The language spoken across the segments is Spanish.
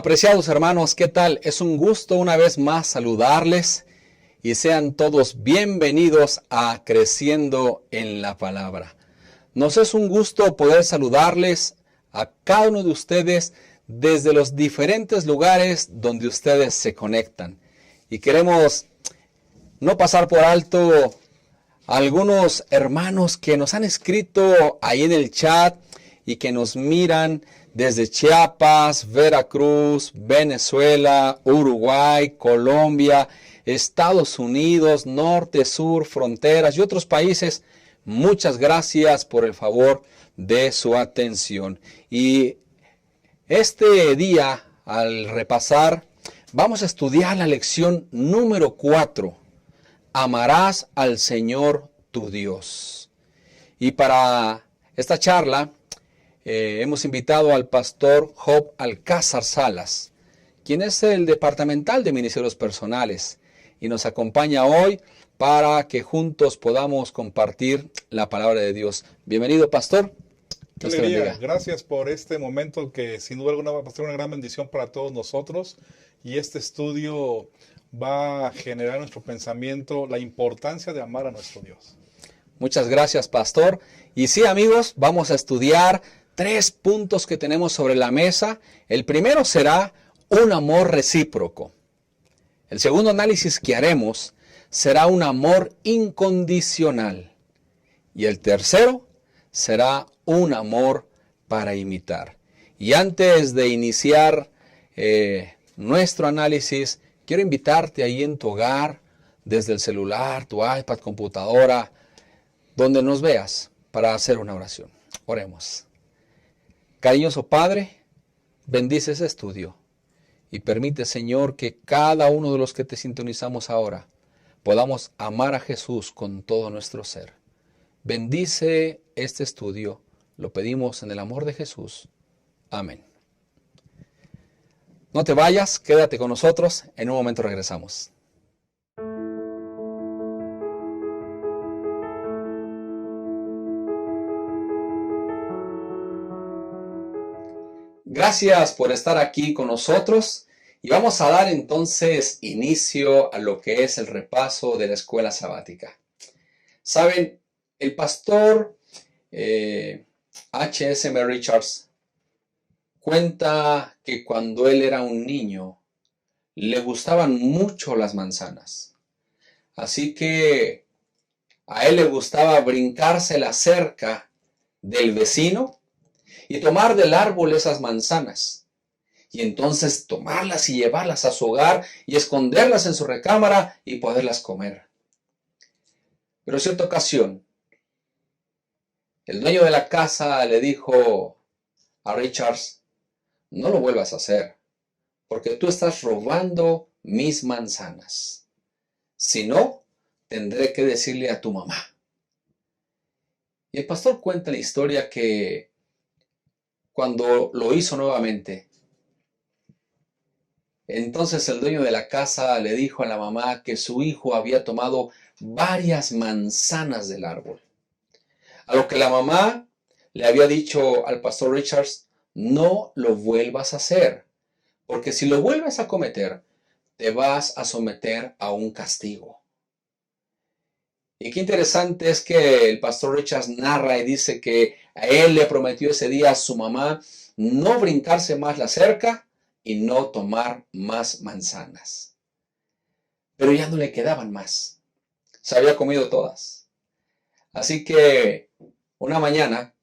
Apreciados hermanos, ¿qué tal? Es un gusto una vez más saludarles y sean todos bienvenidos a Creciendo en la Palabra. Nos es un gusto poder saludarles a cada uno de ustedes desde los diferentes lugares donde ustedes se conectan. Y queremos no pasar por alto a algunos hermanos que nos han escrito ahí en el chat y que nos miran desde Chiapas, Veracruz, Venezuela, Uruguay, Colombia, Estados Unidos, norte, sur, fronteras y otros países. Muchas gracias por el favor de su atención. Y este día, al repasar, vamos a estudiar la lección número 4. Amarás al Señor tu Dios. Y para esta charla hemos invitado al pastor Job Alcázar Salas, quien es el departamental de ministerios personales, y nos acompaña hoy para que juntos podamos compartir la palabra de Dios. Bienvenido, pastor. Qué alegría. Gracias por este momento que sin duda alguna va a ser una gran bendición para todos nosotros, y este estudio va a generar en nuestro pensamiento la importancia de amar a nuestro Dios. Muchas gracias, pastor. Y sí, amigos, vamos a estudiar 3 puntos que tenemos sobre la mesa. El primero será un amor recíproco. El segundo análisis que haremos será un amor incondicional. Y el tercero será un amor para imitar. Y antes de iniciar nuestro análisis, quiero invitarte ahí en tu hogar, desde el celular, tu iPad, computadora, donde nos veas, para hacer una oración. Oremos. Cariñoso Padre, bendice ese estudio y permite, Señor, que cada uno de los que te sintonizamos ahora podamos amar a Jesús con todo nuestro ser. Bendice este estudio, lo pedimos en el amor de Jesús. Amén. No te vayas, quédate con nosotros, en un momento regresamos. Gracias por estar aquí con nosotros y vamos a dar entonces inicio a lo que es el repaso de la escuela sabática. Saben, el pastor H.S.M. Richards cuenta que cuando él era un niño le gustaban mucho las manzanas. Así que a él le gustaba brincarse la cerca del vecino y tomar del árbol esas manzanas, y entonces tomarlas y llevarlas a su hogar y esconderlas en su recámara y poderlas comer. Pero en cierta ocasión, el dueño de la casa le dijo a Richards: no lo vuelvas a hacer, porque tú estás robando mis manzanas. Si no, tendré que decirle a tu mamá. Y el pastor cuenta la historia que cuando lo hizo nuevamente, entonces el dueño de la casa le dijo a la mamá que su hijo había tomado varias manzanas del árbol. A lo que la mamá le había dicho al pastor Richards: no lo vuelvas a hacer, porque si lo vuelves a cometer, te vas a someter a un castigo. Y qué interesante es que el pastor Richards narra y dice que a él le prometió ese día a su mamá no brincarse más la cerca y no tomar más manzanas. Pero ya no le quedaban más. Se había comido todas. Así que una mañana,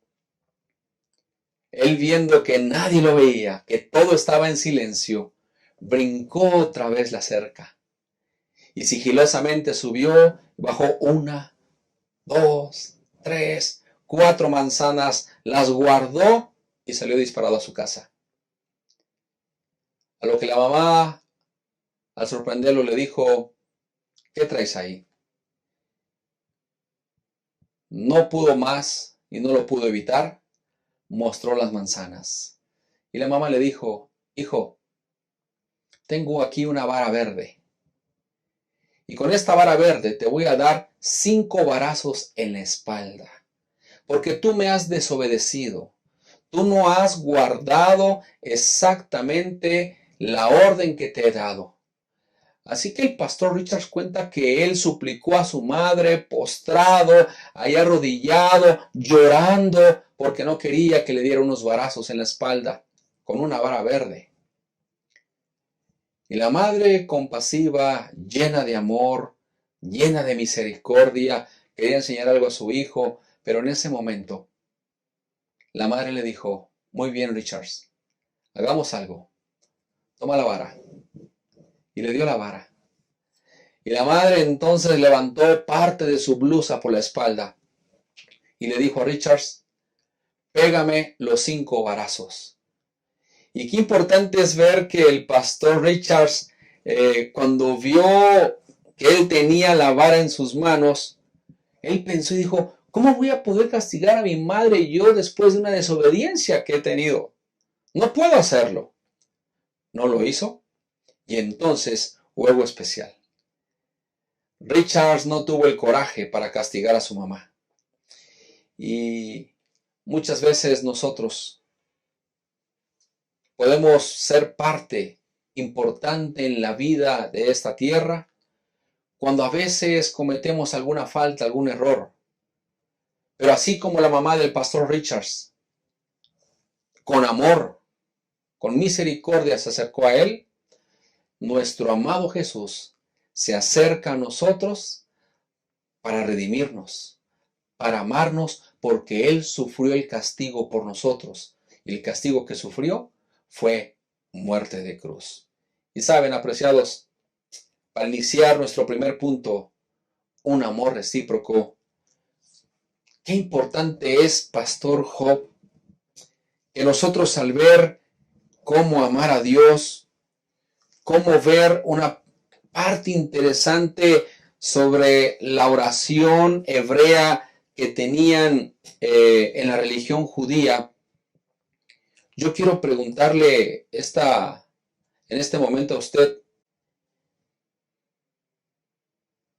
él, viendo que nadie lo veía, que todo estaba en silencio, brincó otra vez la cerca. Y sigilosamente subió, bajó 1, 2, 3, 4 manzanas, las guardó y salió disparado a su casa. A lo que la mamá, al sorprenderlo, le dijo: ¿qué traes ahí? No pudo más y no lo pudo evitar, mostró las manzanas. Y la mamá le dijo: hijo, tengo aquí una vara verde. Y con esta vara verde te voy a dar 5 varazos en la espalda, porque tú me has desobedecido. Tú no has guardado exactamente la orden que te he dado. Así que el pastor Richards cuenta que él suplicó a su madre postrado, ahí arrodillado, llorando, porque no quería que le diera unos varazos en la espalda con una vara verde. Y la madre compasiva, llena de amor, llena de misericordia, quería enseñar algo a su hijo, pero en ese momento la madre le dijo, muy bien Richards, hagamos algo, toma la vara. Y le dio la vara. Y la madre entonces levantó parte de su blusa por la espalda y le dijo a Richards, pégame los 5 varazos. Y qué importante es ver que el pastor Richards, cuando vio que él tenía la vara en sus manos, él pensó y dijo, ¿cómo voy a poder castigar a mi madre yo después de una desobediencia que he tenido? No puedo hacerlo. No lo hizo y entonces hubo algo especial. Richards no tuvo el coraje para castigar a su mamá. Y muchas veces nosotros podemos ser parte importante en la vida de esta tierra cuando a veces cometemos alguna falta, algún error. Pero así como la mamá del pastor Richards, con amor, con misericordia se acercó a él, nuestro amado Jesús se acerca a nosotros para redimirnos, para amarnos, porque Él sufrió el castigo por nosotros. Y el castigo que sufrió fue muerte de cruz. Y saben, apreciados, para iniciar nuestro primer punto, un amor recíproco. Qué importante es, Pastor Job, que nosotros al ver cómo amar a Dios, cómo ver una parte interesante sobre la oración hebrea que tenían en la religión judía, yo quiero preguntarle en este momento a usted,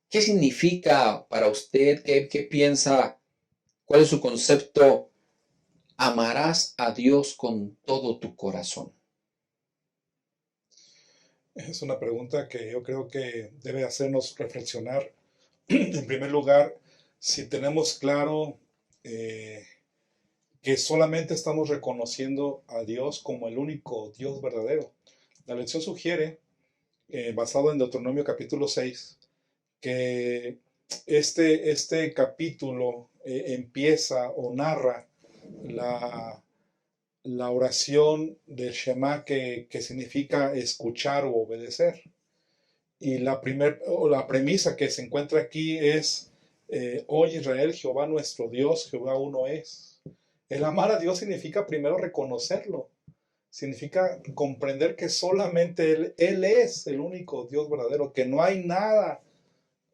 ¿qué significa para usted? ¿Qué piensa? ¿Cuál es su concepto? Amarás a Dios con todo tu corazón. Es una pregunta que yo creo que debe hacernos reflexionar. En primer lugar, si tenemos claro que solamente estamos reconociendo a Dios como el único Dios verdadero. La lección sugiere, basado en Deuteronomio capítulo 6, que este capítulo empieza o narra la oración del Shema que significa escuchar o obedecer. Y la premisa que se encuentra aquí es, oye Israel, Jehová nuestro Dios, Jehová uno es. El amar a Dios significa primero reconocerlo, significa comprender que solamente Él es el único Dios verdadero, que no hay nada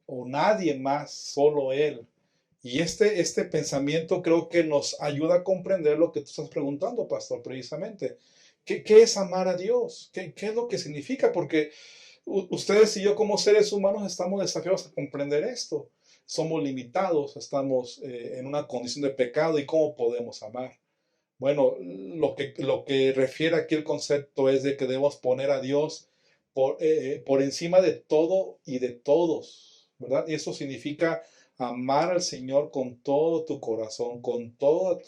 o nadie más, solo Él. Y este pensamiento creo que nos ayuda a comprender lo que tú estás preguntando, pastor, precisamente. ¿Qué es amar a Dios? ¿Qué es lo que significa? Porque ustedes y yo como seres humanos estamos desafiados a comprender esto. Somos limitados, estamos en una condición de pecado y ¿cómo podemos amar? Bueno, lo que refiere aquí el concepto es de que debemos poner a Dios por encima de todo y de todos, ¿verdad? Y eso significa amar al Señor con todo tu corazón, con todo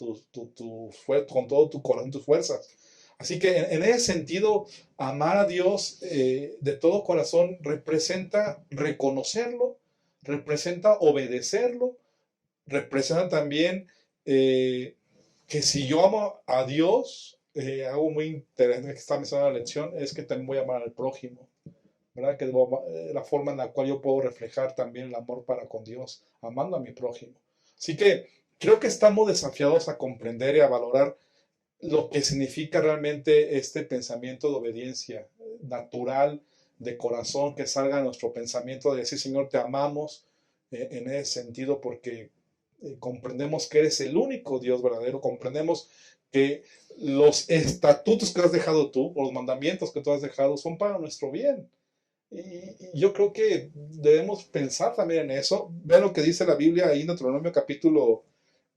con todo tu corazón, tus fuerzas. Así que en ese sentido, amar a Dios de todo corazón representa reconocerlo, representa obedecerlo, representa también que si yo amo a Dios, algo muy interesante que está mencionando en la lección es que también voy a amar al prójimo, ¿verdad? Que la forma en la cual yo puedo reflejar también el amor para con Dios, amando a mi prójimo. Así que creo que estamos desafiados a comprender y a valorar lo que significa realmente este pensamiento de obediencia natural, de corazón, que salga de nuestro pensamiento de decir, Señor, te amamos en ese sentido porque comprendemos que eres el único Dios verdadero, comprendemos que los estatutos que has dejado tú, o los mandamientos que tú has dejado, son para nuestro bien. Y yo creo que debemos pensar también en eso. Vean lo que dice la Biblia ahí en Deuteronomio capítulo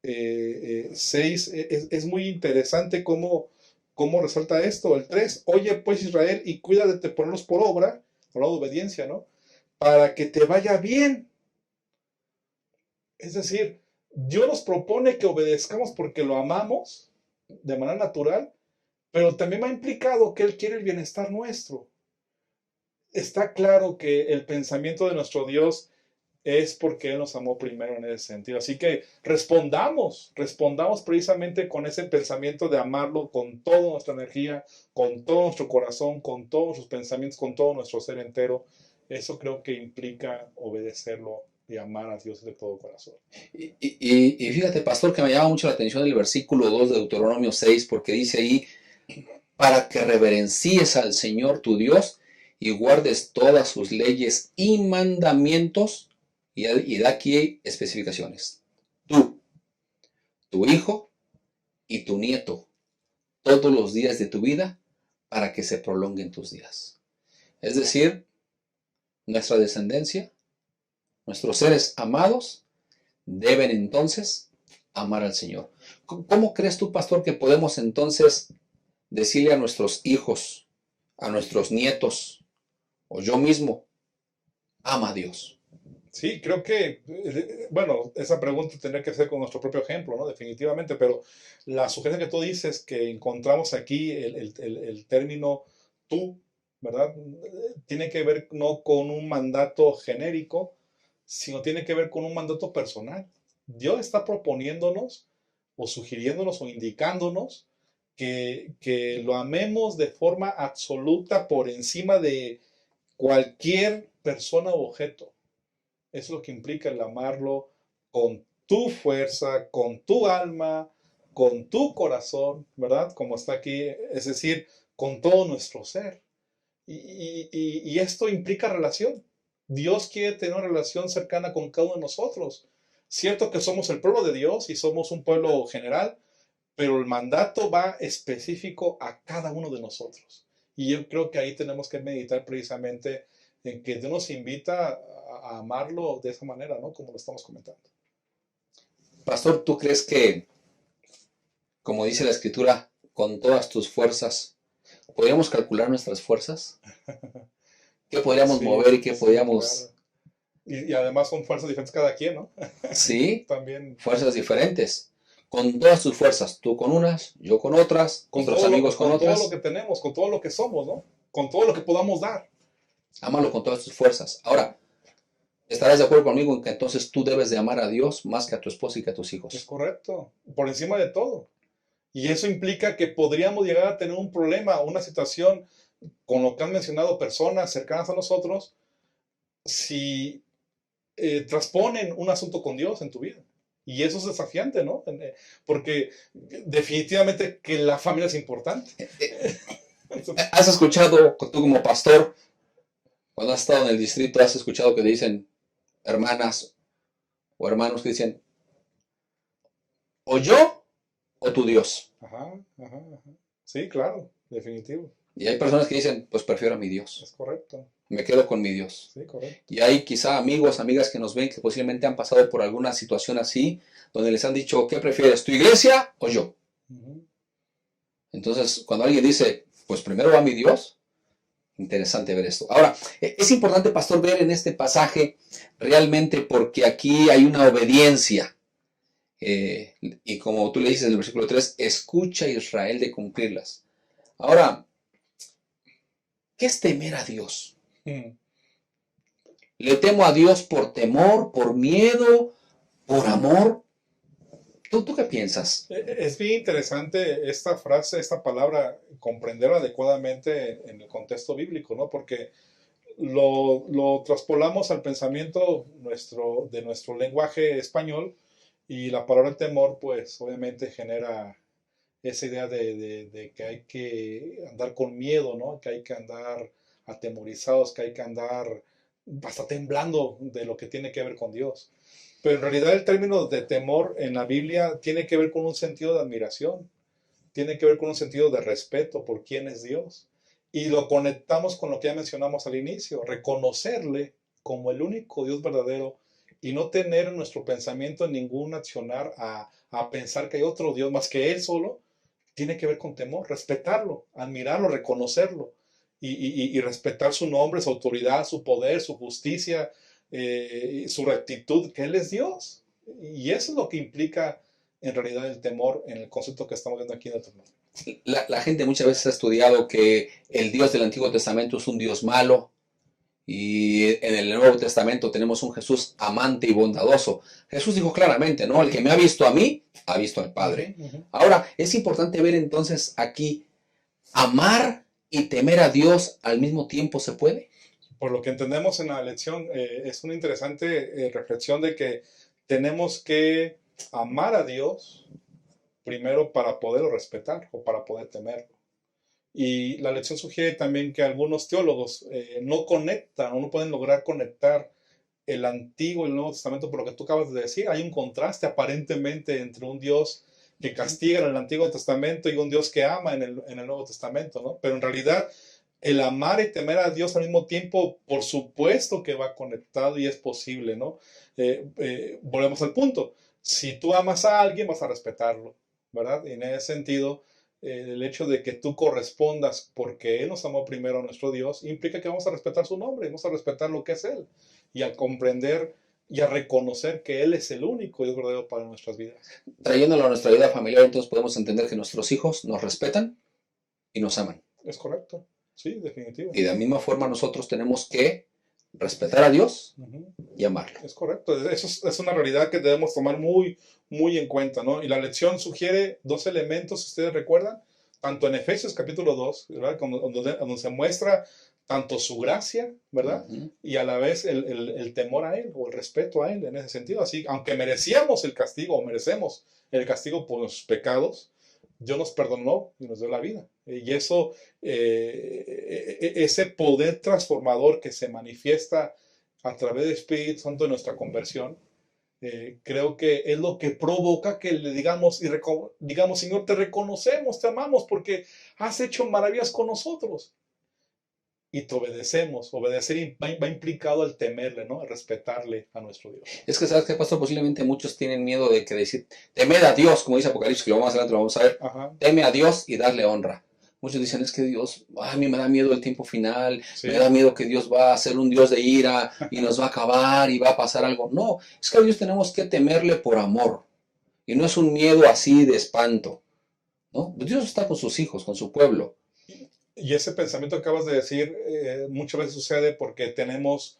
6. Es muy interesante cómo ¿Cómo resalta esto? El 3, oye pues Israel y cuídate de ponerlos por obra, hablando de obediencia, ¿no? Para que te vaya bien. Es decir, Dios nos propone que obedezcamos porque lo amamos de manera natural, pero también va implicado que Él quiere el bienestar nuestro. Está claro que el pensamiento de nuestro Dios es porque Él nos amó primero en ese sentido. Así que respondamos precisamente con ese pensamiento de amarlo con toda nuestra energía, con todo nuestro corazón, con todos nuestros pensamientos, con todo nuestro ser entero. Eso creo que implica obedecerlo y amar a Dios de todo corazón. Y fíjate, pastor, que me llama mucho la atención el versículo 2 de Deuteronomio 6, porque dice ahí, para que reverencies al Señor tu Dios y guardes todas sus leyes y mandamientos, y da aquí especificaciones. Tú, tu hijo y tu nieto, todos los días de tu vida, para que se prolonguen tus días. Es decir, nuestra descendencia, nuestros seres amados, deben entonces amar al Señor. ¿Cómo crees tú, pastor, que podemos entonces decirle a nuestros hijos, a nuestros nietos, o yo mismo, ama a Dios? Sí, creo que, bueno, esa pregunta tendría que ser con nuestro propio ejemplo, ¿no? Definitivamente, pero la sugerencia que tú dices, que encontramos aquí el término tú, ¿verdad? Tiene que ver no con un mandato genérico, sino tiene que ver con un mandato personal. Dios está proponiéndonos o sugiriéndonos o indicándonos que lo amemos de forma absoluta por encima de cualquier persona u objeto. Eso es lo que implica el amarlo con tu fuerza, con tu alma, con tu corazón, ¿verdad? Como está aquí, es decir, con todo nuestro ser. Y esto implica relación. Dios quiere tener una relación cercana con cada uno de nosotros. Cierto que somos el pueblo de Dios y somos un pueblo general, pero el mandato va específico a cada uno de nosotros. Y yo creo que ahí tenemos que meditar precisamente en que Dios nos invita a amarlo de esa manera, ¿no? Como lo estamos comentando. Pastor, ¿tú crees que, como dice la Escritura, con todas tus fuerzas, podríamos calcular nuestras fuerzas? ¿Qué podríamos mover y qué podríamos... Claro. Y además son fuerzas diferentes cada quien, ¿no? Sí, También. fuerzas diferentes. Con todas tus fuerzas, tú con unas, yo con otras, otros amigos con todo lo otras. que tenemos, con todo lo que somos, ¿no? Con todo lo que podamos dar. Ámalo con todas tus fuerzas. Ahora, ¿estarás de acuerdo conmigo en que entonces tú debes de amar a Dios más que a tu esposa y que a tus Es hijos? correcto. Por encima de todo. Y eso implica que podríamos llegar a tener un problema, una situación, con lo que han mencionado personas cercanas a nosotros, si transponen un asunto con Dios en tu vida. Y eso es desafiante, ¿no? Porque definitivamente que la familia es importante. ¿Has escuchado, tú como pastor, cuando has estado en el distrito, has escuchado que dicen hermanas o hermanos que dicen, o yo o tu Dios? Ajá, ajá, ajá. Sí, claro, definitivo. Y hay personas que dicen, pues prefiero a mi Dios. Es correcto. Me quedo con mi Dios. Sí, correcto. Y hay quizá amigos, amigas que nos ven que posiblemente han pasado por alguna situación así, donde les han dicho, ¿qué prefieres, tu iglesia o yo? Entonces, cuando alguien dice, pues primero va mi Dios, interesante ver esto. Ahora, es importante, pastor, ver en este pasaje realmente porque aquí hay una obediencia. Y como tú le dices en el versículo 3, escucha Israel de cumplirlas. Ahora, ¿qué es temer a Dios? ¿Le temo a Dios por temor, por miedo, por amor? ¿Tú qué piensas? Es bien interesante esta frase, esta palabra, comprenderla adecuadamente en el contexto bíblico, ¿no? Porque lo traspolamos al pensamiento de nuestro lenguaje español y la palabra temor, pues obviamente genera esa idea de que hay que andar con miedo, ¿no? Que hay que andar atemorizados, que hay que andar hasta temblando de lo que tiene que ver con Dios. Pero en realidad el término de temor en la Biblia tiene que ver con un sentido de admiración, tiene que ver con un sentido de respeto por quién es Dios. Y lo conectamos con lo que ya mencionamos al inicio, reconocerle como el único Dios verdadero y no tener en nuestro pensamiento ningún accionar a pensar que hay otro Dios más que Él solo, tiene que ver con temor, respetarlo, admirarlo, reconocerlo y respetar su nombre, su autoridad, su poder, su justicia, su rectitud, que Él es Dios. Y eso es lo que implica en realidad el temor en el concepto que estamos viendo aquí en el tema. La gente muchas veces ha estudiado que el Dios del Antiguo Testamento es un Dios malo, y en el Nuevo Testamento tenemos un Jesús amante y bondadoso. Jesús dijo claramente, ¿no? El que me ha visto a mí, ha visto al Padre. Ahora, es importante ver entonces aquí, amar y temer a Dios al mismo tiempo se puede. Por lo que entendemos en la lección, es una interesante reflexión de que tenemos que amar a Dios primero para poderlo respetar o para poder temerlo. Y la lección sugiere también que algunos teólogos no conectan o no pueden lograr conectar el Antiguo y el Nuevo Testamento por lo que tú acabas de decir. Hay un contraste aparentemente entre un Dios que castiga en el Antiguo Testamento y un Dios que ama en el Nuevo Testamento, ¿no? Pero en realidad el amar y temer a Dios al mismo tiempo, por supuesto que va conectado y es posible, ¿no? Volvemos al punto. Si tú amas a alguien, vas a respetarlo, ¿verdad? Y en ese sentido, el hecho de que tú correspondas porque Él nos amó primero a nuestro Dios, implica que vamos a respetar su nombre, vamos a respetar lo que es Él, y a comprender y a reconocer que Él es el único Dios verdadero para nuestras vidas. Trayéndolo a nuestra vida familiar, entonces podemos entender que nuestros hijos nos respetan y nos aman. Es correcto, sí, definitivo. Y de la misma forma nosotros tenemos que respetar a Dios y amarlo. Es correcto, eso es una realidad que debemos tomar muy en cuenta, ¿no? Y la lección sugiere dos elementos, ustedes recuerdan, tanto en Efesios capítulo 2, ¿verdad? Donde se muestra tanto su gracia, ¿verdad? Y a la vez el temor a Él o el respeto a Él en ese sentido. Así, aunque merecíamos el castigo o merecemos el castigo por nuestros pecados, Dios nos perdonó y nos dio la vida. Y eso, ese poder transformador que se manifiesta a través del Espíritu Santo de nuestra conversión, creo que es lo que provoca que le digamos, digamos, Señor, te reconocemos, te amamos, porque has hecho maravillas con nosotros. Y te obedecemos. Obedecer va implicado el temerle, ¿no? El respetarle a nuestro Dios. Es que, ¿sabes qué, pastor? Posiblemente muchos tienen miedo de que decir, temed a Dios, como dice Apocalipsis, que lo más adelante lo vamos a ver. Teme a Dios y darle honra. Muchos dicen, es que Dios, a mí me da miedo el tiempo final, sí. Me da miedo que Dios va a ser un Dios de ira y nos va a acabar y va a pasar algo. No, es que a Dios tenemos que temerle por amor. Y no es un miedo así de espanto, ¿no? Dios está con sus hijos, con su pueblo. Y ese pensamiento que acabas de decir muchas veces sucede porque tenemos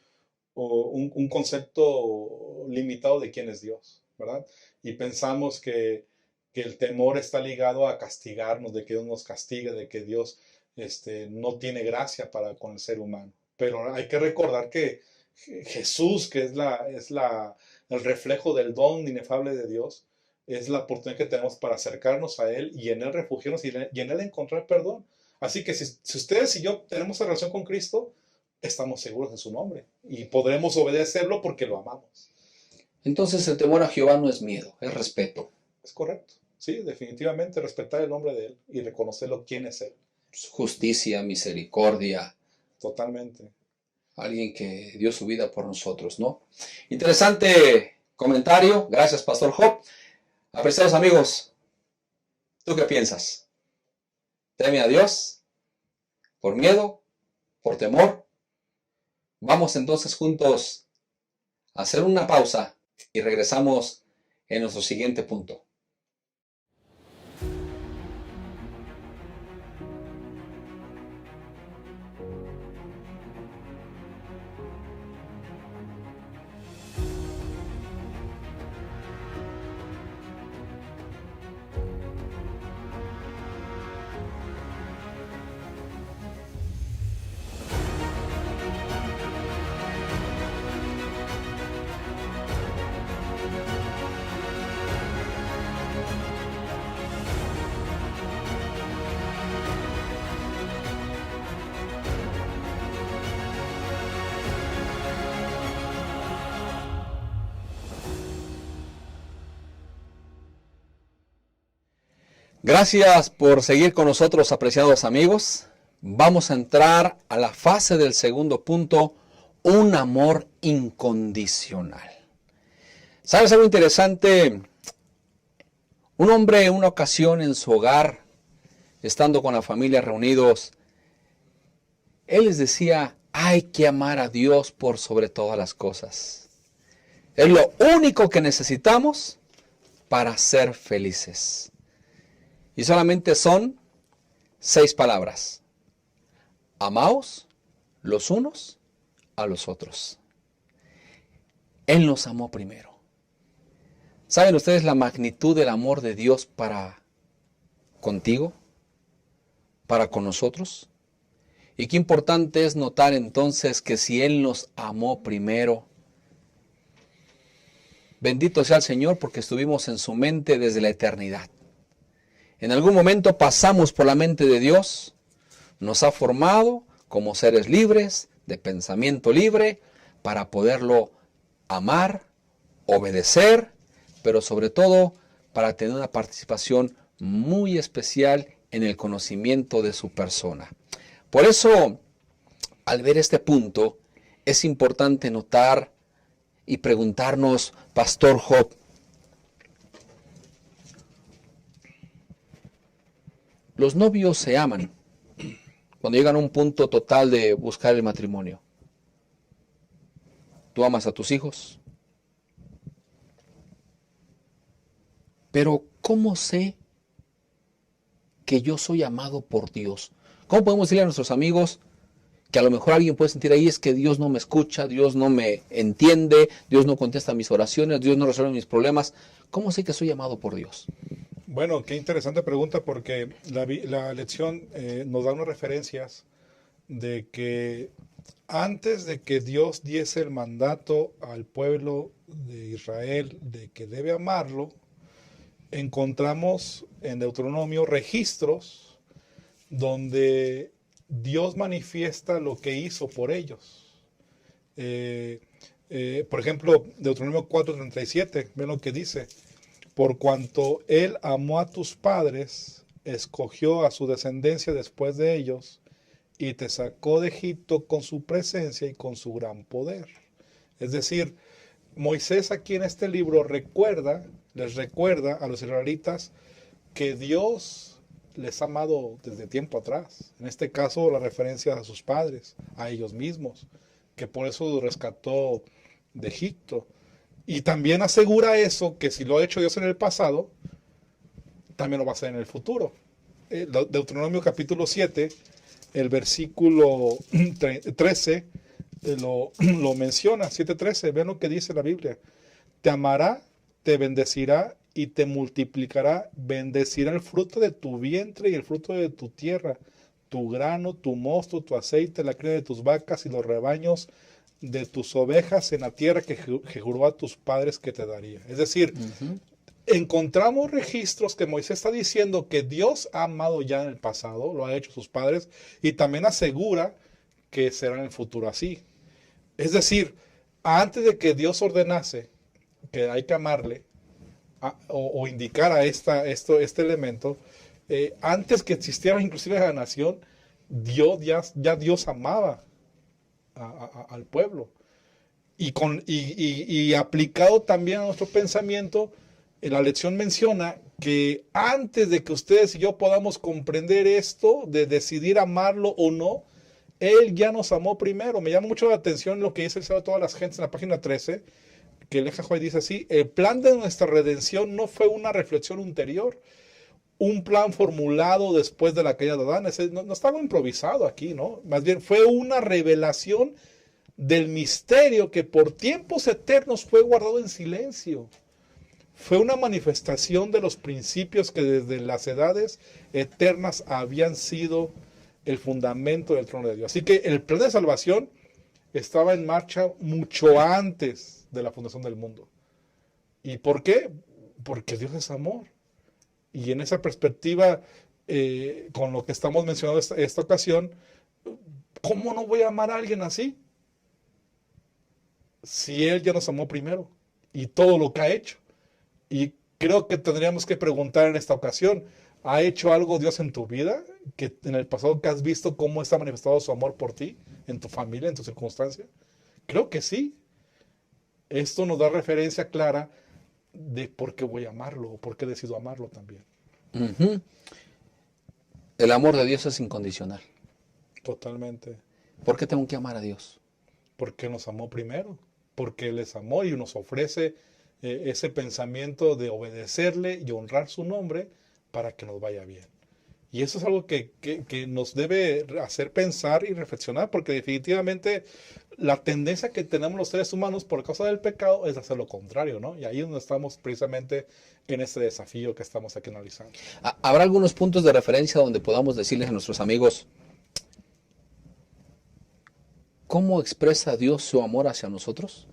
un concepto limitado de quién es Dios, ¿verdad? Y pensamos que el temor está ligado a castigarnos, de que Dios nos castigue, de que Dios no tiene gracia con el ser humano. Pero hay que recordar que Jesús, que es el reflejo del don inefable de Dios, es la oportunidad que tenemos para acercarnos a Él y en Él refugiarnos y en Él encontrar perdón. Así que si ustedes y yo tenemos esa relación con Cristo, estamos seguros de su nombre y podremos obedecerlo porque lo amamos. Entonces el temor a Jehová no es miedo, es respeto. Es correcto. Sí, definitivamente respetar el nombre de Él y reconocerlo quién es Él. Justicia, misericordia. Totalmente. Alguien que dio su vida por nosotros, ¿no? Interesante comentario. Gracias, Pastor Job. Apreciados amigos, ¿tú qué piensas? ¿Teme a Dios? ¿Por miedo? ¿Por temor? Vamos entonces juntos a hacer una pausa y regresamos en nuestro siguiente punto. Gracias por seguir con nosotros, apreciados amigos. Vamos a entrar a la fase del segundo punto, un amor incondicional. ¿Sabes algo interesante? Un hombre en una ocasión en su hogar estando con la familia reunidos, Él les decía, hay que amar a Dios por sobre todas las cosas. Es lo único que necesitamos para ser felices. Y solamente son 6 palabras. Amaos los unos a los otros. Él nos amó primero. ¿Saben ustedes la magnitud del amor de Dios para contigo? ¿Para con nosotros? Y qué importante es notar entonces que si Él nos amó primero, bendito sea el Señor porque estuvimos en su mente desde la eternidad. En algún momento pasamos por la mente de Dios, nos ha formado como seres libres, de pensamiento libre, para poderlo amar, obedecer, pero sobre todo para tener una participación muy especial en el conocimiento de su persona. Por eso, al ver este punto, es importante notar y preguntarnos, Pastor Job, los novios se aman cuando llegan a un punto total de buscar el matrimonio. ¿Tú amas a tus hijos? Pero ¿cómo sé que yo soy amado por Dios? ¿Cómo podemos decirle a nuestros amigos que a lo mejor alguien puede sentir ahí es que Dios no me escucha, Dios no me entiende, Dios no contesta mis oraciones, Dios no resuelve mis problemas? ¿Cómo sé que soy amado por Dios? Bueno, qué interesante pregunta porque la lección nos da unas referencias de que antes de que Dios diese el mandato al pueblo de Israel de que debe amarlo, encontramos en Deuteronomio registros donde Dios manifiesta lo que hizo por ellos. Por ejemplo, Deuteronomio 4:37, ven lo que dice. Por cuanto Él amó a tus padres, escogió a su descendencia después de ellos y te sacó de Egipto con su presencia y con su gran poder. Es decir, Moisés aquí en este libro les recuerda a los israelitas que Dios les ha amado desde tiempo atrás. En este caso, la referencia a sus padres, a ellos mismos, que por eso los rescató de Egipto. Y también asegura eso, que si lo ha hecho Dios en el pasado, también lo va a hacer en el futuro. Deuteronomio capítulo 7, el versículo 13, lo menciona, 7:13, ven lo que dice la Biblia. Te amará, te bendecirá y te multiplicará, bendecirá el fruto de tu vientre y el fruto de tu tierra, tu grano, tu mosto, tu aceite, la cría de tus vacas y los rebaños de tus ovejas en la tierra que juró a tus padres que te daría. Es decir, encontramos registros que Moisés está diciendo que Dios ha amado ya en el pasado, lo ha hecho sus padres, y también asegura que será en el futuro así. Es decir, antes de que Dios ordenase que hay que amarle, o indicara este elemento, antes que existiera inclusive la nación, Dios amaba al pueblo. Y aplicado también a nuestro pensamiento, la lección menciona que antes de que ustedes y yo podamos comprender esto, de decidir amarlo o no, Él ya nos amó primero. Me llama mucho la atención lo que dice el Señor de todas las gentes en la página 13, que el Eja dice así: el plan de nuestra redención no fue una reflexión ulterior, un plan formulado después de la caída de Adán. No estaba improvisado aquí, ¿no? Más bien fue una revelación del misterio que por tiempos eternos fue guardado en silencio. Fue una manifestación de los principios que desde las edades eternas habían sido el fundamento del trono de Dios. Así que el plan de salvación estaba en marcha mucho antes de la fundación del mundo. ¿Y por qué? Porque Dios es amor. Y en esa perspectiva, con lo que estamos mencionando esta ocasión, ¿cómo no voy a amar a alguien así? Si Él ya nos amó primero y todo lo que ha hecho. Y creo que tendríamos que preguntar en esta ocasión, ¿ha hecho algo Dios en tu vida? Que en el pasado que has visto cómo está manifestado su amor por ti, en tu familia, en tu circunstancia. Creo que sí. Esto nos da referencia clara de por qué voy a amarlo o por qué decido amarlo también. El amor de Dios es incondicional. Totalmente. ¿Por qué tengo que amar a Dios? Porque nos amó primero, porque Él les amó y nos ofrece ese pensamiento de obedecerle y honrar su nombre para que nos vaya bien. Y eso es algo que nos debe hacer pensar y reflexionar, porque definitivamente la tendencia que tenemos los seres humanos por causa del pecado es hacer lo contrario, ¿no? Y ahí es donde estamos precisamente en este desafío que estamos aquí analizando. ¿Habrá algunos puntos de referencia donde podamos decirles a nuestros amigos cómo expresa Dios su amor hacia nosotros?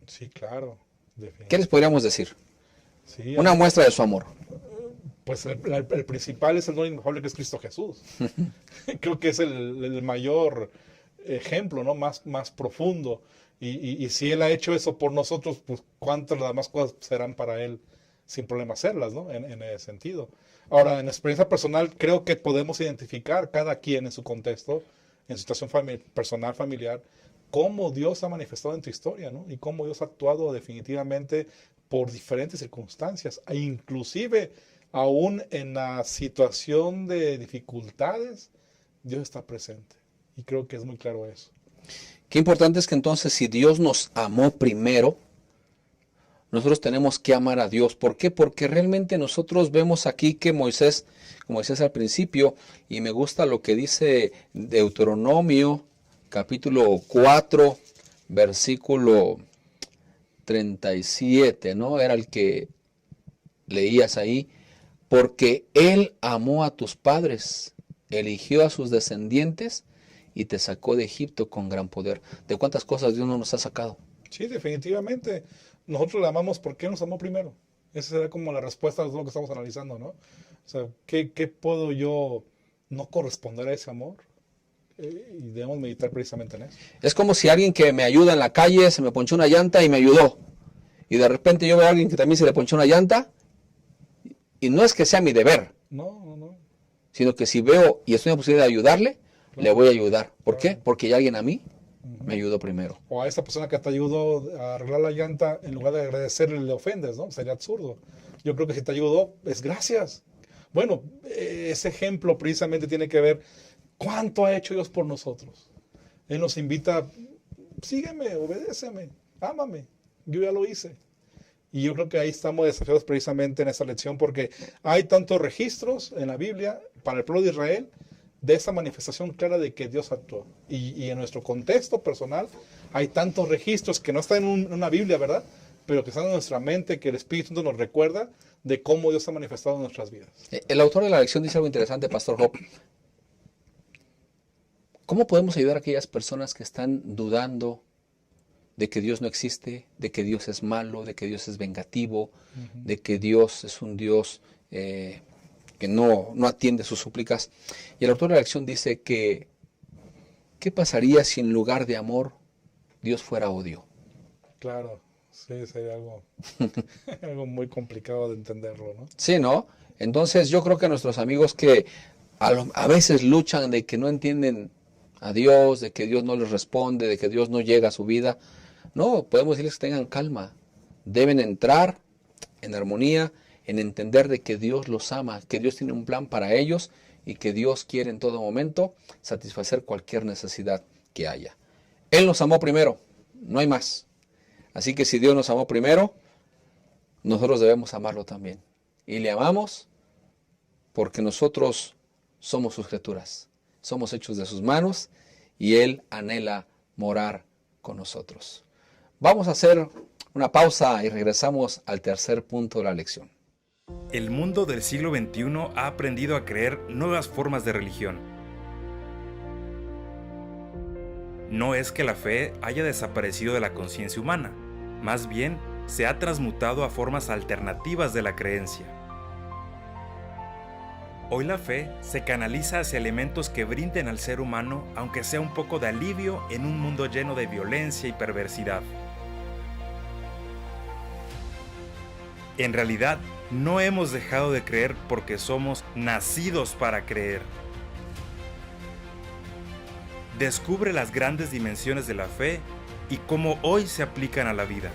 Sí, claro. ¿Qué les podríamos decir? Sí, una muestra de su amor. Pues el principal es el don inefable que es Cristo Jesús. Creo que es el mayor ejemplo, ¿no? Más profundo. Y si Él ha hecho eso por nosotros, pues cuántas las demás cosas serán para Él sin problema hacerlas, ¿no? En ese sentido. Ahora, en experiencia personal, creo que podemos identificar cada quien en su contexto, en su situación personal, familiar, cómo Dios ha manifestado en tu historia, ¿no? Y cómo Dios ha actuado definitivamente por diferentes circunstancias, e inclusive aún en la situación de dificultades, Dios está presente. Y creo que es muy claro eso. Qué importante es que entonces, si Dios nos amó primero, nosotros tenemos que amar a Dios. ¿Por qué? Porque realmente nosotros vemos aquí que Moisés, como decías al principio, y me gusta lo que dice Deuteronomio, capítulo 4, versículo 37, ¿no? Era el que leías ahí. Porque Él amó a tus padres, eligió a sus descendientes y te sacó de Egipto con gran poder. ¿De cuántas cosas Dios no nos ha sacado? Sí, definitivamente. Nosotros le amamos porque Él nos amó primero. Esa será como la respuesta a lo que estamos analizando, ¿no? O sea, ¿qué puedo yo no corresponder a ese amor? Y debemos meditar precisamente en eso. Es como si alguien que me ayuda en la calle se me ponchó una llanta y me ayudó. Y de repente yo veo a alguien que también se le ponchó una llanta. Y no es que sea mi deber, no. Sino que si veo y estoy en la posibilidad de ayudarle, claro, le voy a ayudar. ¿Por qué? Porque ya alguien a mí me ayudó primero. O a esa persona que te ayudó a arreglar la llanta, en lugar de agradecerle, le ofendes, ¿no? Sería absurdo. Yo creo que si te ayudó, es gracias. Bueno, ese ejemplo precisamente tiene que ver cuánto ha hecho Dios por nosotros. Él nos invita, sígueme, obedéceme, ámame. Yo ya lo hice. Y yo creo que ahí estamos desafiados precisamente en esa lección, porque hay tantos registros en la Biblia para el pueblo de Israel de esa manifestación clara de que Dios actuó. Y en nuestro contexto personal hay tantos registros que no están en una Biblia, ¿verdad? Pero que están en nuestra mente, que el Espíritu Santo nos recuerda de cómo Dios ha manifestado en nuestras vidas. El autor de la lección dice algo interesante, Pastor Job. ¿Cómo podemos ayudar a aquellas personas que están dudando de que Dios no existe, de que Dios es malo, de que Dios es vengativo, de que Dios es un Dios que no atiende sus súplicas? Y el autor de la lección dice que ¿qué pasaría si en lugar de amor Dios fuera odio? Claro, sí, sería algo muy complicado de entenderlo, ¿no? Sí, ¿no? Entonces yo creo que nuestros amigos que a veces luchan de que no entienden a Dios, de que Dios no les responde, de que Dios no llega a su vida, no, podemos decirles que tengan calma. Deben entrar en armonía, en entender de que Dios los ama, que Dios tiene un plan para ellos y que Dios quiere en todo momento satisfacer cualquier necesidad que haya. Él nos amó primero, no hay más. Así que si Dios nos amó primero, nosotros debemos amarlo también. Y le amamos porque nosotros somos sus criaturas, somos hechos de sus manos y Él anhela morar con nosotros. Vamos a hacer una pausa y regresamos al tercer punto de la lección. El mundo del siglo XXI ha aprendido a creer nuevas formas de religión. No es que la fe haya desaparecido de la conciencia humana, más bien se ha transmutado a formas alternativas de la creencia. Hoy la fe se canaliza hacia elementos que brinden al ser humano, aunque sea un poco de alivio en un mundo lleno de violencia y perversidad. En realidad, no hemos dejado de creer porque somos nacidos para creer. Descubre las grandes dimensiones de la fe y cómo hoy se aplican a la vida.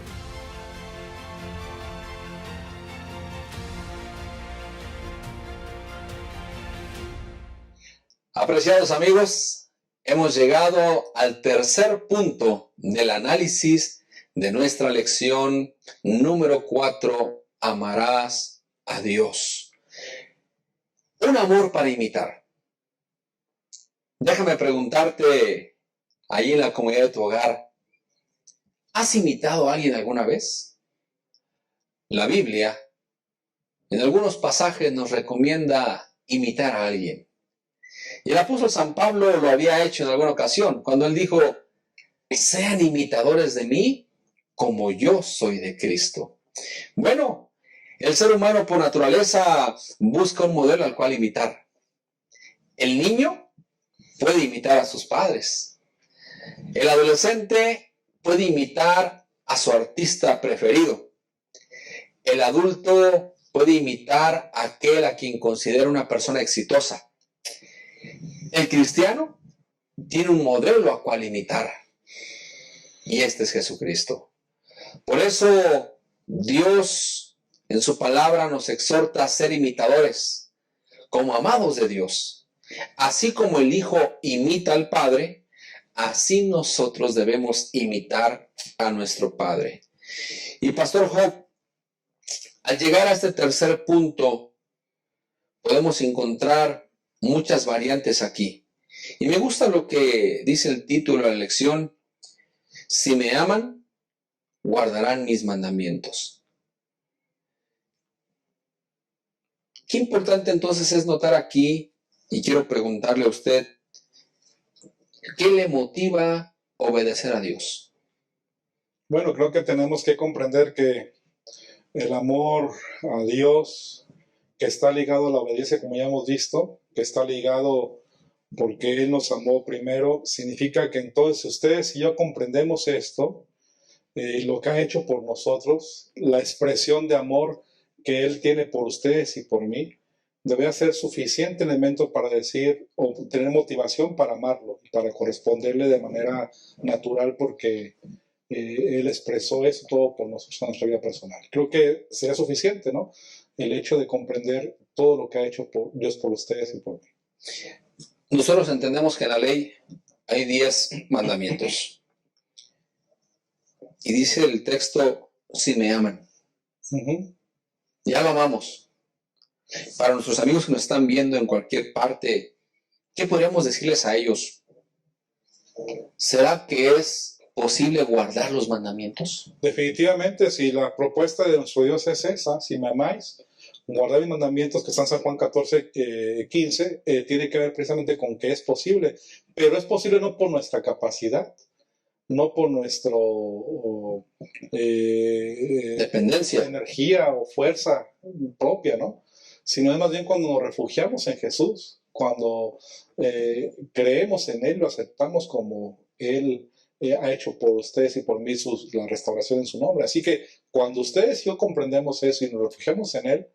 Apreciados amigos, hemos llegado al tercer punto del análisis de nuestra lección número 4, amarás a Dios. Un amor para imitar. Déjame preguntarte, ahí en la comunidad de tu hogar, ¿has imitado a alguien alguna vez? La Biblia, en algunos pasajes, nos recomienda imitar a alguien. Y el apóstol San Pablo lo había hecho en alguna ocasión, cuando él dijo, sean imitadores de mí como yo soy de Cristo. Bueno, el ser humano por naturaleza busca un modelo al cual imitar. El niño puede imitar a sus padres. El adolescente puede imitar a su artista preferido. El adulto puede imitar a aquel a quien considera una persona exitosa. El cristiano tiene un modelo a cual imitar, y este es Jesucristo. Por eso Dios en su palabra nos exhorta a ser imitadores, como amados de Dios. Así como el Hijo imita al Padre, así nosotros debemos imitar a nuestro Padre. Y Pastor Job, al llegar a este tercer punto, podemos encontrar muchas variantes aquí. Y me gusta lo que dice el título de la lección: si me aman, guardarán mis mandamientos. Qué importante entonces es notar aquí, y quiero preguntarle a usted, ¿qué le motiva a obedecer a Dios? Bueno, creo que tenemos que comprender que el amor a Dios, que está ligado a la obediencia, como ya hemos visto, que está ligado porque Él nos amó primero, significa que entonces ustedes y yo comprendemos esto, lo que ha hecho por nosotros, la expresión de amor que Él tiene por ustedes y por mí, debe ser suficiente elemento para decir o tener motivación para amarlo, para corresponderle de manera natural, porque Él expresó eso todo por nosotros en nuestra vida personal. Creo que sería suficiente, ¿no? El hecho de comprender todo lo que ha hecho Dios por ustedes y por mí. Nosotros entendemos que en la ley hay 10 mandamientos. Y dice el texto, si me aman. Ya lo amamos. Para nuestros amigos que nos están viendo en cualquier parte, ¿qué podríamos decirles a ellos? ¿Será que es posible guardar los mandamientos? Definitivamente, si la propuesta de nuestro Dios es esa, si me amáis, guardar mis mandamientos, que están en San Juan 14, 15, tiene que ver precisamente con que es posible, pero es posible no por nuestra capacidad, no por nuestro dependencia, energía o fuerza propia, ¿no? Sino es más bien cuando nos refugiamos en Jesús, cuando creemos en Él, lo aceptamos como Él ha hecho por ustedes y por mí la restauración en su nombre. Así que cuando ustedes y yo comprendemos eso y nos refugiamos en Él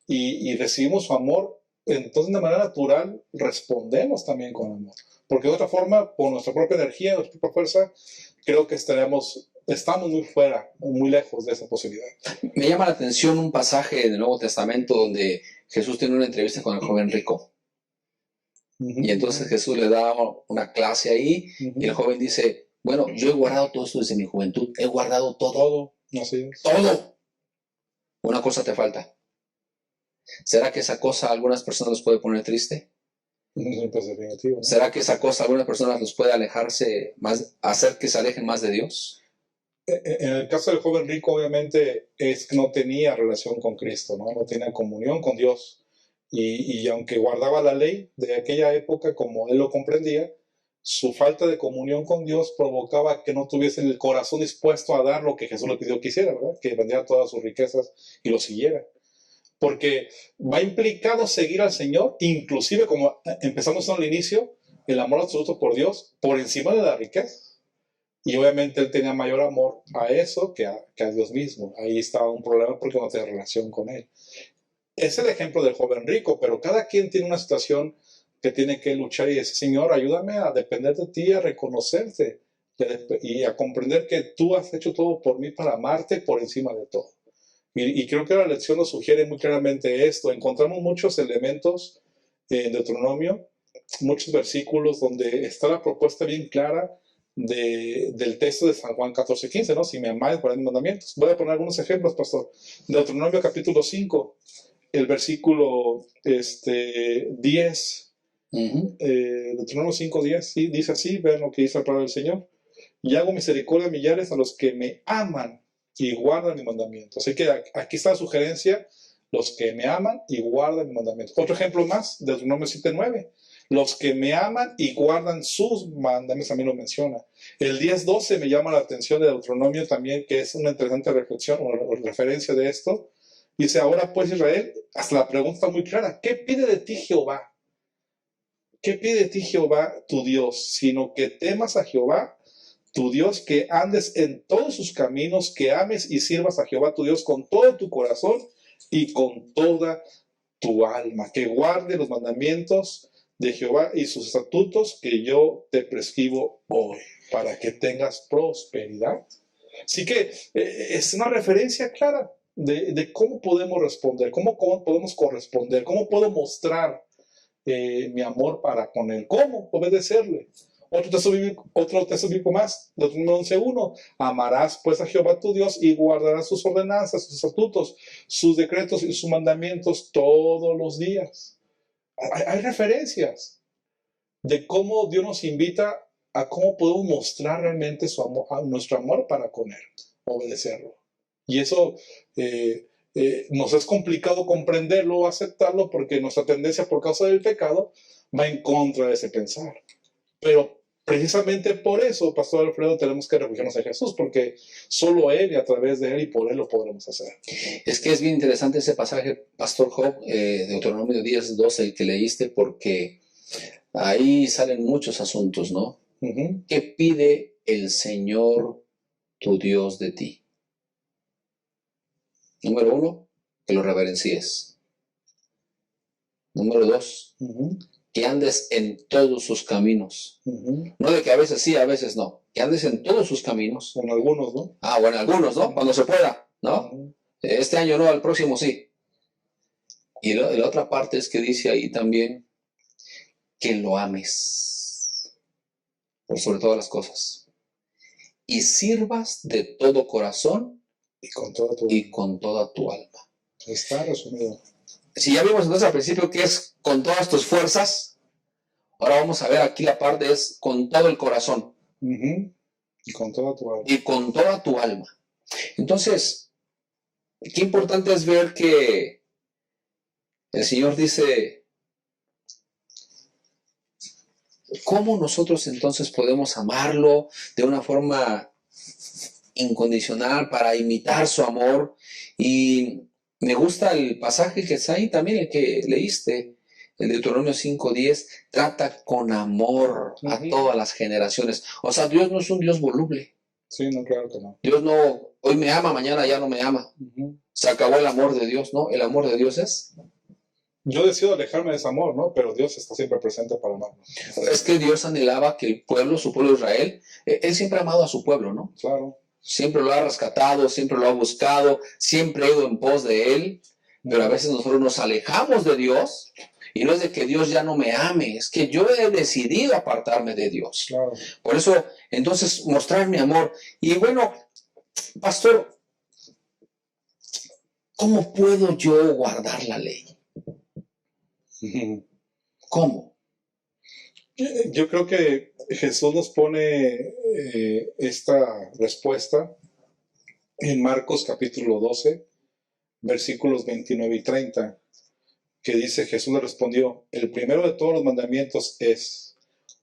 y recibimos su amor, entonces de manera natural respondemos también con amor. Porque de otra forma, por nuestra propia energía, nuestra propia fuerza, creo que estamos muy fuera, muy lejos de esa posibilidad. Me llama la atención un pasaje del Nuevo Testamento donde Jesús tiene una entrevista con el joven rico. Y entonces Jesús le da una clase ahí y el joven dice, bueno, yo he guardado todo esto desde mi juventud, he guardado todo. Todo, así es. Todo. Una cosa te falta. ¿Será que esa cosa a algunas personas los puede poner triste? Pues definitivo, ¿no? ¿Será que esa cosa a algunas personas los puede alejarse más, hacer que se alejen más de Dios? En el caso del joven rico, obviamente, es que no tenía relación con Cristo, ¿no? No tenía comunión con Dios. Y aunque guardaba la ley de aquella época, como él lo comprendía, su falta de comunión con Dios provocaba que no tuviese el corazón dispuesto a dar lo que Jesús le pidió que hiciera, ¿verdad? Que vendiera todas sus riquezas y lo siguiera. Porque va implicado seguir al Señor, inclusive como empezamos al inicio, el amor absoluto por Dios, por encima de la riqueza. Y obviamente él tenía mayor amor a eso que a Dios mismo. Ahí estaba un problema porque no tenía relación con Él. Es el ejemplo del joven rico, pero cada quien tiene una situación que tiene que luchar y decir, Señor, ayúdame a depender de ti, a reconocerte y a comprender que tú has hecho todo por mí para amarte por encima de todo. Y creo que la lección nos sugiere muy claramente esto. Encontramos muchos elementos en Deuteronomio muchos versículos donde está la propuesta bien clara del texto de San Juan 14:15, ¿no? Si me amáis, guardad mis mandamientos. Voy a poner algunos ejemplos, pastor. Deuteronomio capítulo 5, el versículo 10. Deuteronomio 5:10, sí, dice así, vean lo que dice la palabra del Señor. Y hago misericordia a millares a los que me aman y guardan mis mandamientos. Así que aquí está la sugerencia, los que me aman y guardan mis mandamientos. Otro ejemplo más, Deuteronomio 7:9. Los que me aman y guardan sus mandamientos, también lo menciona. El 10:12 me llama la atención de Deuteronomio también, que es una interesante reflexión o referencia de esto. Dice, ahora pues Israel, hasta la pregunta está muy clara, ¿qué pide de ti Jehová? ¿Qué pide de ti Jehová tu Dios? Sino que temas a Jehová tu Dios, que andes en todos sus caminos, que ames y sirvas a Jehová tu Dios con todo tu corazón y con toda tu alma, que guarde los mandamientos de Jehová y sus estatutos que yo te prescribo hoy, para que tengas prosperidad. Así que es una referencia clara de cómo podemos responder, cómo podemos corresponder, cómo puedo mostrar mi amor para con él, cómo obedecerle. Otro texto bíblico más, Deuteronomio 11:1. Amarás pues a Jehová tu Dios y guardarás sus ordenanzas, sus estatutos, sus decretos y sus mandamientos todos los días. Hay referencias de cómo Dios nos invita a cómo podemos mostrar realmente su amor, nuestro amor para con él, obedecerlo. Y eso nos es complicado comprenderlo o aceptarlo porque nuestra tendencia por causa del pecado va en contra de ese pensar. Pero precisamente por eso, Pastor Alfredo, tenemos que refugiarnos en Jesús, porque solo Él y a través de Él y por Él lo podremos hacer. Es que es bien interesante ese pasaje, Pastor Job, de Deuteronomio 10:12, el que leíste, porque ahí salen muchos asuntos, ¿no? ¿Qué pide el Señor tu Dios de ti? Número 1, que lo reverencies. Número 2, que andes en todos sus caminos. No de que a veces sí, a veces no. Que andes en todos sus caminos. Con algunos, ¿no? Bueno, algunos, ¿no? Cuando se pueda, ¿no? Este año no, el próximo sí. Y la otra parte es que dice ahí también que lo ames por sobre todas las cosas. Y sirvas de todo corazón y con toda tu alma. Está resumido. Si ya vimos entonces al principio que es con todas tus fuerzas, ahora vamos a ver aquí la parte es con todo el corazón. Y con toda tu alma. Y con toda tu alma. Entonces, qué importante es ver que el Señor dice, ¿cómo nosotros entonces podemos amarlo de una forma incondicional para imitar su amor? Y me gusta el pasaje que está ahí también, el que leíste, el Deuteronomio 5:10, trata con amor a todas las generaciones. O sea, Dios no es un Dios voluble. Sí, no, claro que no. Dios no, hoy me ama, mañana ya no me ama. Se acabó el amor de Dios, ¿no? El amor de Dios es... Yo decido alejarme de ese amor, ¿no? Pero Dios está siempre presente para amarnos. Es que Dios anhelaba que el pueblo, su pueblo Israel, Él siempre ha amado a su pueblo, ¿no? Claro. Siempre lo ha rescatado, siempre lo ha buscado, siempre ha ido en pos de Él, pero a veces nosotros nos alejamos de Dios y no es de que Dios ya no me ame, es que yo he decidido apartarme de Dios. Claro. Por eso, entonces, mostrar mi amor. Y bueno, pastor, ¿cómo puedo yo guardar la ley? ¿Cómo? Yo creo que Jesús nos pone esta respuesta en Marcos capítulo 12, versículos 29 y 30, que dice, Jesús le respondió, el primero de todos los mandamientos es,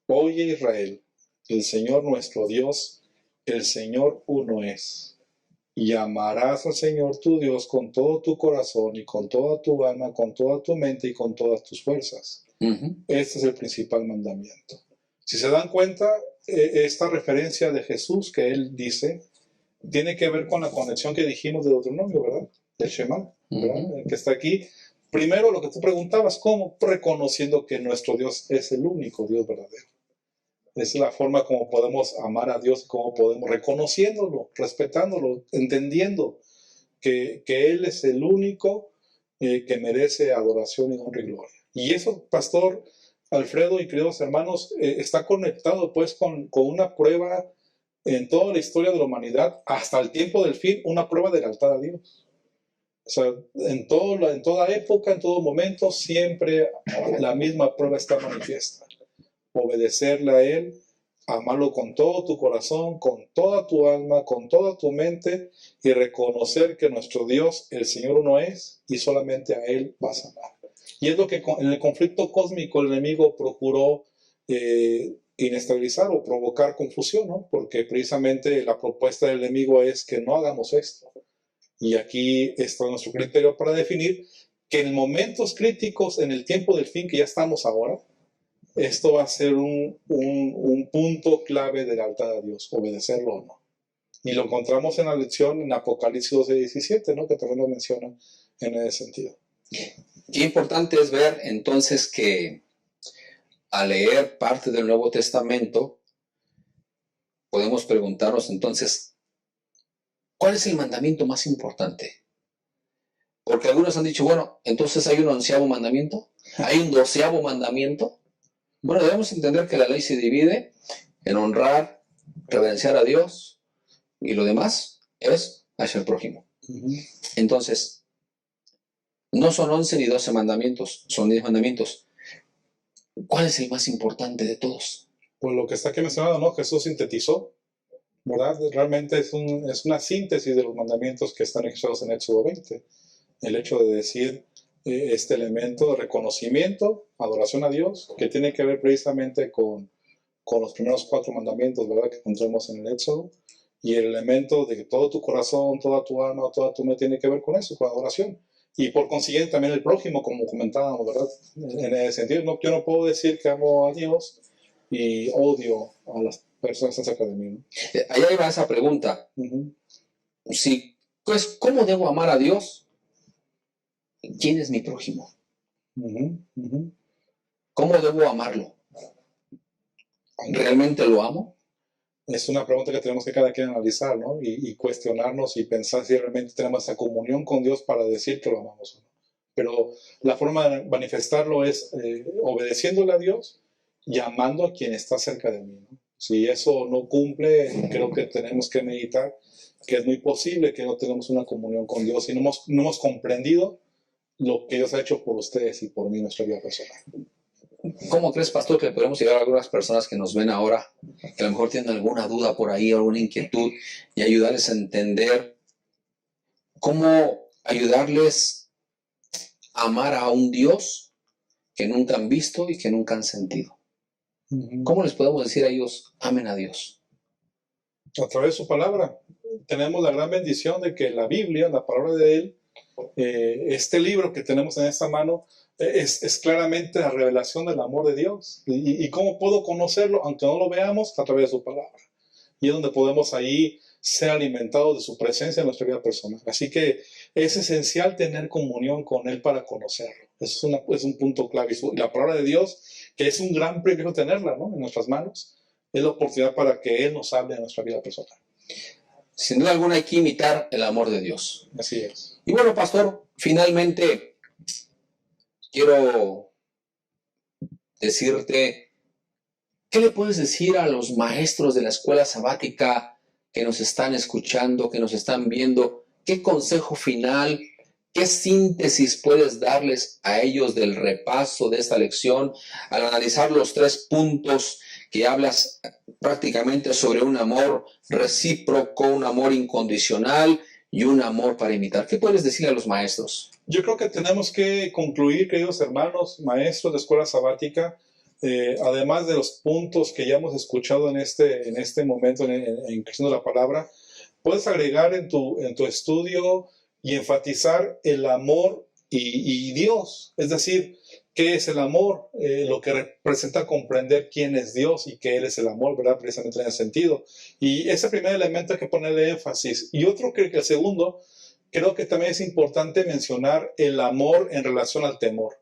oye Israel, el Señor nuestro Dios, el Señor uno es. Y amarás al Señor tu Dios con todo tu corazón y con toda tu alma, con toda tu mente y con todas tus fuerzas. Este es el principal mandamiento. Si se dan cuenta, esta referencia de Jesús que él dice, tiene que ver con la conexión que dijimos de Deuteronomio, ¿verdad? Del Shema, ¿verdad? Que está aquí. Primero, lo que tú preguntabas, ¿cómo? Reconociendo que nuestro Dios es el único Dios verdadero. Es la forma como podemos amar a Dios, como podemos, reconociéndolo, respetándolo, entendiendo que Él es el único que merece adoración y honra y gloria. Y eso, pastor, Alfredo y queridos hermanos, está conectado pues con una prueba en toda la historia de la humanidad, hasta el tiempo del fin, una prueba de lealtad a Dios. O sea, en toda época, en todo momento, siempre la misma prueba está manifiesta. Obedecerle a Él, amarlo con todo tu corazón, con toda tu alma, con toda tu mente, y reconocer que nuestro Dios, el Señor uno es, y solamente a Él vas a amar. Y es lo que en el conflicto cósmico el enemigo procuró inestabilizar o provocar confusión, ¿no? Porque precisamente la propuesta del enemigo es que no hagamos esto. Y aquí está nuestro criterio para definir que en momentos críticos, en el tiempo del fin que ya estamos ahora, esto va a ser un punto clave de lealtad a Dios, obedecerlo o no. Y lo encontramos en la lección en Apocalipsis 12:17, ¿no? Que también lo menciona en ese sentido. Qué importante es ver entonces que al leer parte del Nuevo Testamento, podemos preguntarnos entonces, ¿cuál es el mandamiento más importante? Porque algunos han dicho, bueno, entonces hay un 11º mandamiento, hay un 12º mandamiento. Bueno, debemos entender que la ley se divide en honrar, reverenciar a Dios, y lo demás es hacia el prójimo. Entonces, no son 11 ni 12 mandamientos, son 10 mandamientos. ¿Cuál es el más importante de todos? Pues lo que está aquí mencionado, ¿no? Jesús sintetizó, ¿verdad? Realmente es una síntesis de los mandamientos que están registrados en Éxodo 20. El hecho de decir este elemento de reconocimiento, adoración a Dios, que tiene que ver precisamente con los primeros 4 mandamientos, ¿verdad? Que encontramos en el Éxodo. Y el elemento de que todo tu corazón, toda tu alma, toda tu mente tiene que ver con eso, con adoración. Y por consiguiente también el prójimo, como comentábamos, ¿verdad? En ese sentido, yo no puedo decir que amo a Dios y odio a las personas que están cerca de mí, ¿no? Allá iba esa pregunta. Sí, pues, ¿cómo debo amar a Dios? ¿Quién es mi prójimo? ¿Cómo debo amarlo? ¿Realmente lo amo? Es una pregunta que tenemos que cada quien analizar, ¿no? Y cuestionarnos y pensar si realmente tenemos esa comunión con Dios para decir que lo amamos o no. Pero la forma de manifestarlo es obedeciéndole a Dios y amando a quien está cerca de mí, ¿no? Si eso no cumple, creo que tenemos que meditar que es muy posible que no tengamos una comunión con Dios y no hemos comprendido lo que Dios ha hecho por ustedes y por mí en nuestra vida personal. ¿Cómo crees, pastor, que podemos llegar a algunas personas que nos ven ahora, que a lo mejor tienen alguna duda por ahí, alguna inquietud, y ayudarles a entender cómo ayudarles a amar a un Dios que nunca han visto y que nunca han sentido? ¿Cómo les podemos decir a ellos, amen a Dios? A través de su palabra. Tenemos la gran bendición de que la Biblia, la palabra de Él, este libro que tenemos en esta mano, es claramente la revelación del amor de Dios. ¿Y cómo puedo conocerlo? Aunque no lo veamos, a través de su palabra. Y es donde podemos ahí ser alimentados de su presencia en nuestra vida personal. Así que es esencial tener comunión con Él para conocerlo. Es un punto clave. Y la palabra de Dios, que es un gran privilegio tenerla, ¿no?, en nuestras manos, es la oportunidad para que Él nos hable en nuestra vida personal. Sin duda alguna hay que imitar el amor de Dios. Así es. Y bueno, pastor, finalmente quiero decirte, ¿qué le puedes decir a los maestros de la escuela sabática que nos están escuchando, que nos están viendo? ¿Qué consejo final, qué síntesis puedes darles a ellos del repaso de esta lección al analizar los 3 puntos que hablas prácticamente sobre un amor recíproco, un amor incondicional y un amor para imitar? ¿Qué puedes decirle a los maestros? Yo creo que tenemos que concluir, queridos hermanos, maestros de escuela sabática, además de los puntos que ya hemos escuchado en este momento en Creciendo la Palabra, puedes agregar en tu estudio y enfatizar el amor y Dios. Es decir, ¿qué es el amor? Lo que representa comprender quién es Dios y que Él es el amor, ¿verdad? Precisamente en ese sentido. Y ese primer elemento hay que ponerle énfasis. Y otro, creo que el segundo, creo que también es importante mencionar el amor en relación al temor.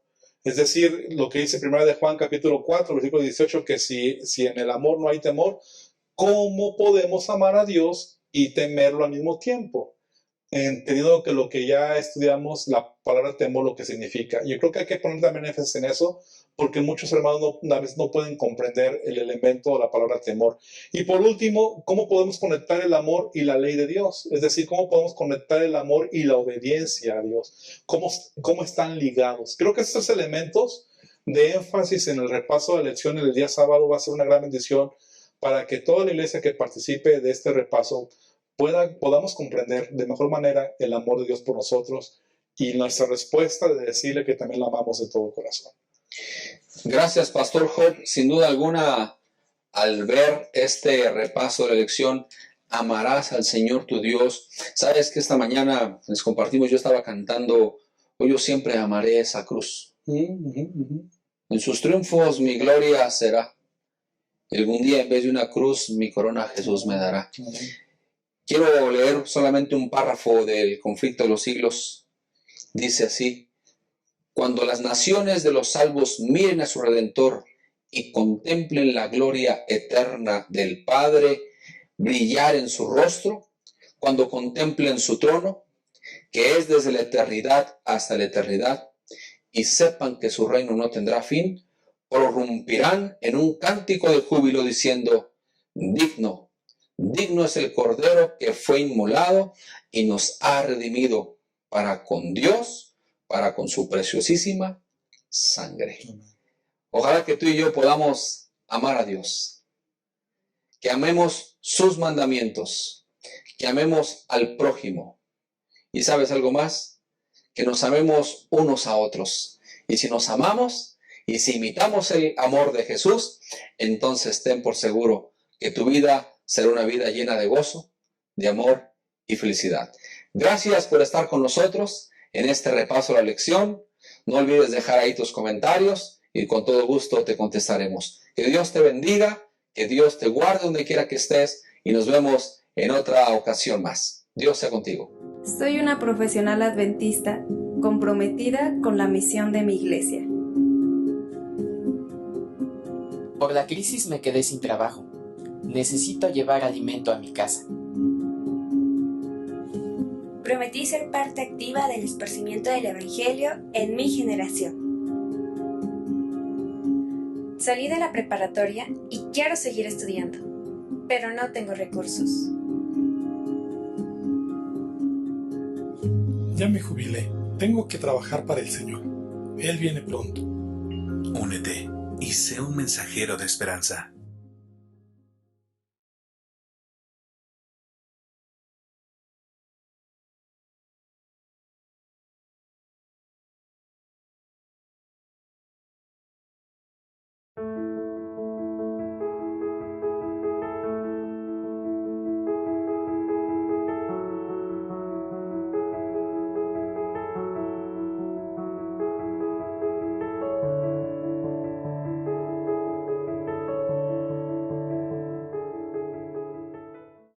Es decir, lo que dice 1 de Juan capítulo 4, versículo 18, que si en el amor no hay temor, ¿cómo podemos amar a Dios y temerlo al mismo tiempo? entendiendo que lo que ya estudiamos, la palabra temor, lo que significa. Yo creo que hay que poner también énfasis en eso, porque muchos hermanos una vez no pueden comprender el elemento de la palabra temor. Y por último, ¿cómo podemos conectar el amor y la ley de Dios? Es decir, ¿cómo podemos conectar el amor y la obediencia a Dios? ¿Cómo están ligados? Creo que estos elementos de énfasis en el repaso de la lección el día sábado va a ser una gran bendición para que toda la iglesia que participe de este repaso podamos comprender de mejor manera el amor de Dios por nosotros y nuestra respuesta de decirle que también la amamos de todo corazón. Gracias, Pastor Job. Sin duda alguna, al ver este repaso de la lección, amarás al Señor tu Dios. Sabes que esta mañana les compartimos, yo estaba cantando, hoy yo siempre amaré esa cruz. En sus triunfos mi gloria será. Algún día en vez de una cruz, mi corona Jesús me dará. Quiero leer solamente un párrafo del Conflicto de los Siglos. Dice así: cuando las naciones de los salvos miren a su Redentor y contemplen la gloria eterna del Padre brillar en su rostro, cuando contemplen su trono, que es desde la eternidad hasta la eternidad, y sepan que su reino no tendrá fin, prorrumpirán en un cántico de júbilo diciendo: digno, digno es el Cordero que fue inmolado y nos ha redimido para con Dios, para con su preciosísima sangre. Ojalá que tú y yo podamos amar a Dios, que amemos sus mandamientos, que amemos al prójimo. ¿Y sabes algo más? Que nos amemos unos a otros. Y si nos amamos y si imitamos el amor de Jesús, entonces ten por seguro que tu vida será una vida llena de gozo, de amor y felicidad. Gracias por estar con nosotros en este repaso de la lección. No olvides dejar ahí tus comentarios y con todo gusto te contestaremos. Que Dios te bendiga, que Dios te guarde donde quiera que estés y nos vemos en otra ocasión más. Dios sea contigo. Soy una profesional adventista comprometida con la misión de mi iglesia. Por la crisis me quedé sin trabajo. Necesito llevar alimento a mi casa. Prometí ser parte activa del esparcimiento del Evangelio en mi generación. Salí de la preparatoria y quiero seguir estudiando, pero no tengo recursos. Ya me jubilé. Tengo que trabajar para el Señor. Él viene pronto. Únete y sé un mensajero de esperanza.